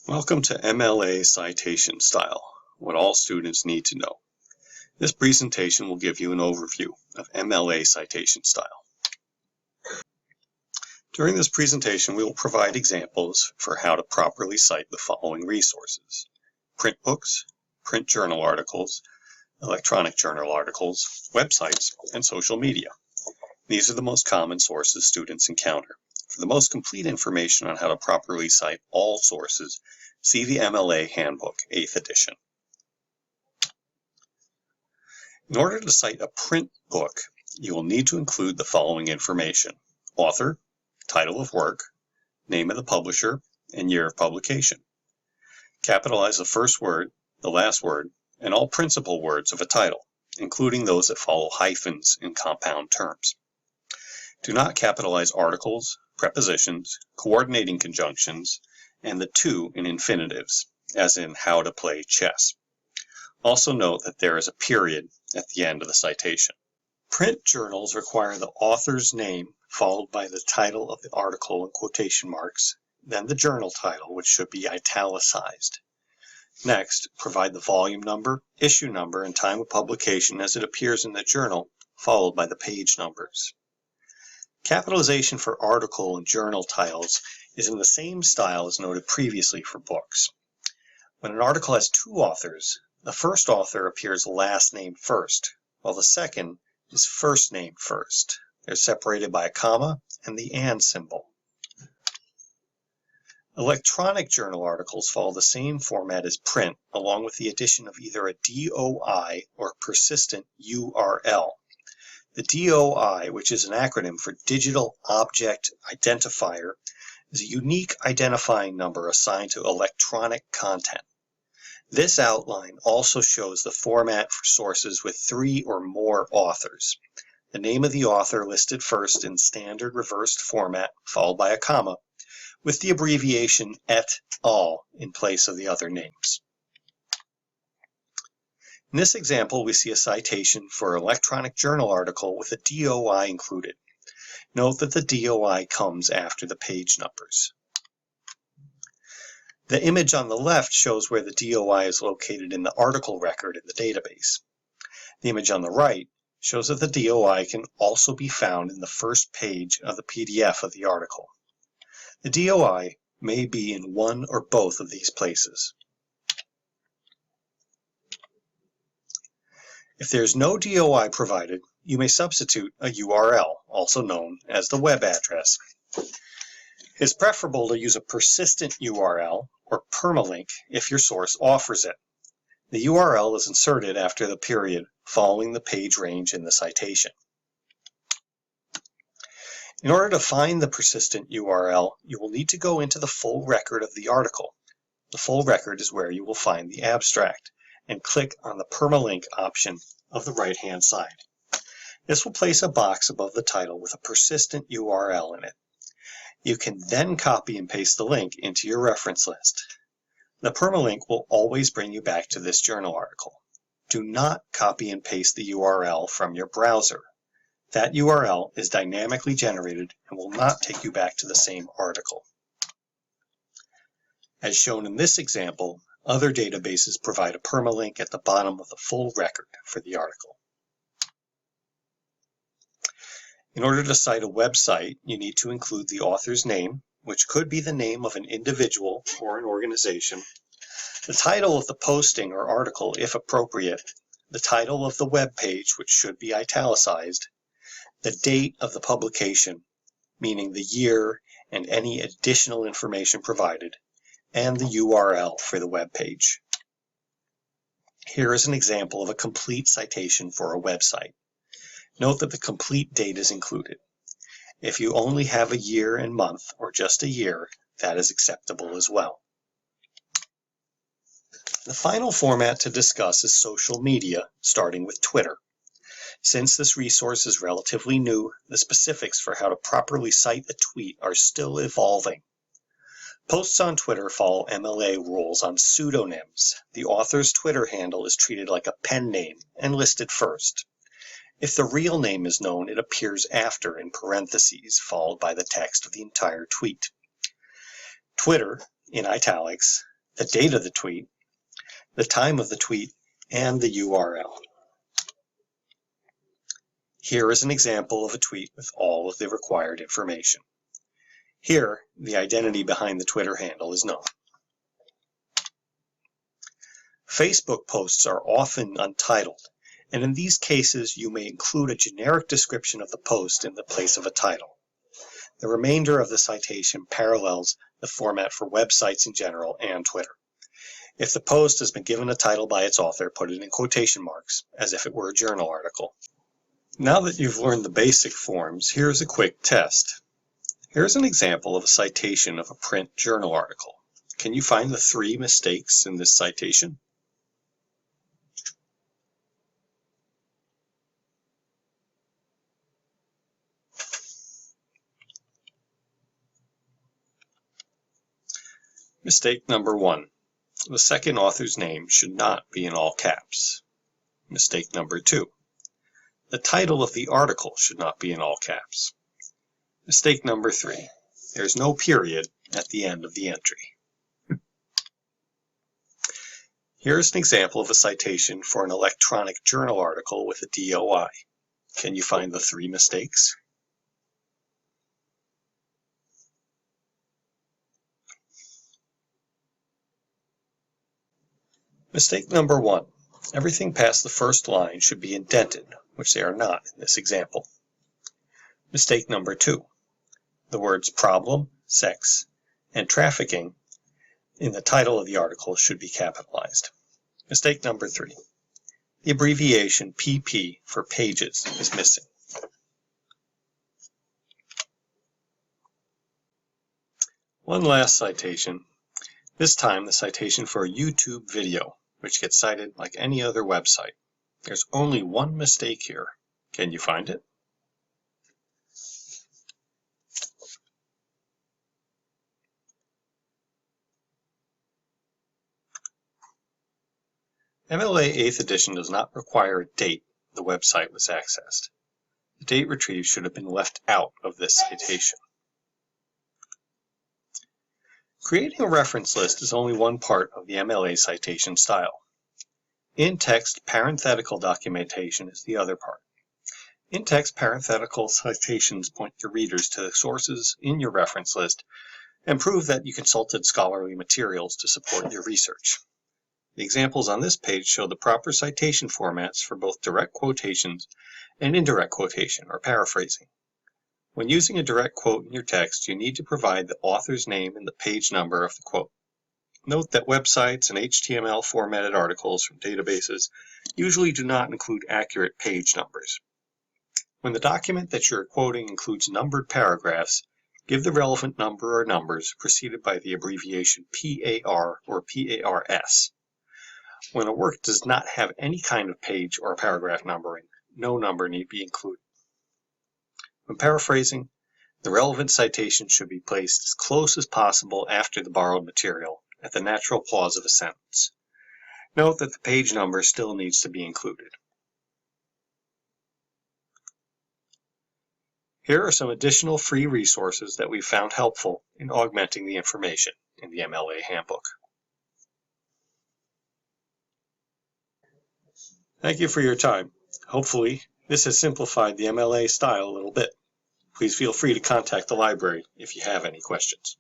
Welcome to MLA Citation Style, what all students need to know. This presentation will give you an overview of MLA Citation Style. During this presentation, we will provide examples for how to properly cite the following resources: print books, print journal articles, electronic journal articles, websites, and social media. These are the most common sources students encounter. For the most complete information on how to properly cite all sources, see the MLA Handbook, 8th edition. In order to cite a print book, you will need to include the following information: author, title of work, name of the publisher, and year of publication. Capitalize the first word, the last word, and all principal words of a title, including those that follow hyphens in compound terms. Do not capitalize articles, prepositions, coordinating conjunctions, and the to in infinitives, as in how to play chess. Also note that there is a period at the end of the citation. Print journals require the author's name followed by the title of the article in quotation marks, then the journal title, which should be italicized. Next, provide the volume number, issue number, and time of publication as it appears in the journal, followed by the page numbers. Capitalization for article and journal titles is in the same style as noted previously for books. When an article has two authors, the first author appears last name first, while the second is first name first. They're separated by a comma and the and symbol. Electronic journal articles follow the same format as print, along with the addition of either a DOI or persistent URL. The DOI, which is an acronym for Digital Object Identifier, is a unique identifying number assigned to electronic content. This outline also shows the format for sources with 3 or more authors. The name of the author listed first in standard reversed format, followed by a comma, with the abbreviation et al. In place of the other names. In this example, we see a citation for an electronic journal article with a DOI included. Note that the DOI comes after the page numbers. The image on the left shows where the DOI is located in the article record in the database. The image on the right shows that the DOI can also be found in the first page of the PDF of the article. The DOI may be in one or both of these places. If there is no DOI provided, you may substitute a URL, also known as the web address. It's preferable to use a persistent URL or permalink if your source offers it. The URL is inserted after the period following the page range in the citation. In order to find the persistent URL, you will need to go into the full record of the article. The full record is where you will find the abstract, and click on the permalink option of the right-hand side. This will place a box above the title with a persistent URL in it. You can then copy and paste the link into your reference list. The permalink will always bring you back to this journal article. Do not copy and paste the URL from your browser. That URL is dynamically generated and will not take you back to the same article. As shown in this example, other databases provide a permalink at the bottom of the full record for the article. In order to cite a website, you need to include the author's name, which could be the name of an individual or an organization, the title of the posting or article if appropriate, the title of the web page, which should be italicized, the date of the publication, meaning the year and any additional information provided, and the URL for the web page. Here is an example of a complete citation for a website. Note that the complete date is included. If you only have a year and month or just a year, that is acceptable as well. The final format to discuss is social media, starting with Twitter. Since this resource is relatively new, the specifics for how to properly cite a tweet are still evolving. Posts on Twitter follow MLA rules on pseudonyms. The author's Twitter handle is treated like a pen name and listed first. If the real name is known, it appears after in parentheses, followed by the text of the entire tweet. Twitter, in italics, the date of the tweet, the time of the tweet, and the URL. Here is an example of a tweet with all of the required information. Here, the identity behind the Twitter handle is known. Facebook posts are often untitled, and in these cases you may include a generic description of the post in the place of a title. The remainder of the citation parallels the format for websites in general and Twitter. If the post has been given a title by its author, put it in quotation marks, as if it were a journal article. Now that you've learned the basic forms, here's a quick test. Here's an example of a citation of a print journal article. Can you find the 3 mistakes in this citation? Mistake number 1. The second author's name should not be in all caps. Mistake number 2. The title of the article should not be in all caps. Mistake number 3. There's no period at the end of the entry. Here's an example of a citation for an electronic journal article with a DOI. Can you find the 3 mistakes? Mistake number 1. Everything past the first line should be indented, which they are not in this example. Mistake number 2. The words problem, sex, and trafficking in the title of the article should be capitalized. Mistake number 3. The abbreviation PP for pages is missing. One last citation, this time the citation for a YouTube video, which gets cited like any other website. There's only one mistake here. Can you find it? MLA 8th edition does not require a date the website was accessed. The date retrieved should have been left out of this citation. Creating a reference list is only one part of the MLA citation style. In-text parenthetical documentation is the other part. In-text parenthetical citations point your readers to the sources in your reference list and prove that you consulted scholarly materials to support your research. The examples on this page show the proper citation formats for both direct quotations and indirect quotation or paraphrasing. When using a direct quote in your text, you need to provide the author's name and the page number of the quote. Note that websites and HTML formatted articles from databases usually do not include accurate page numbers. When the document that you're quoting includes numbered paragraphs, give the relevant number or numbers preceded by the abbreviation PAR or PARS. When a work does not have any kind of page or paragraph numbering, no number need be included. When paraphrasing, the relevant citation should be placed as close as possible after the borrowed material at the natural pause of a sentence. Note that the page number still needs to be included. Here are some additional free resources that we've found helpful in augmenting the information in the MLA Handbook. Thank you for your time. Hopefully, this has simplified the MLA style a little bit. Please feel free to contact the library if you have any questions.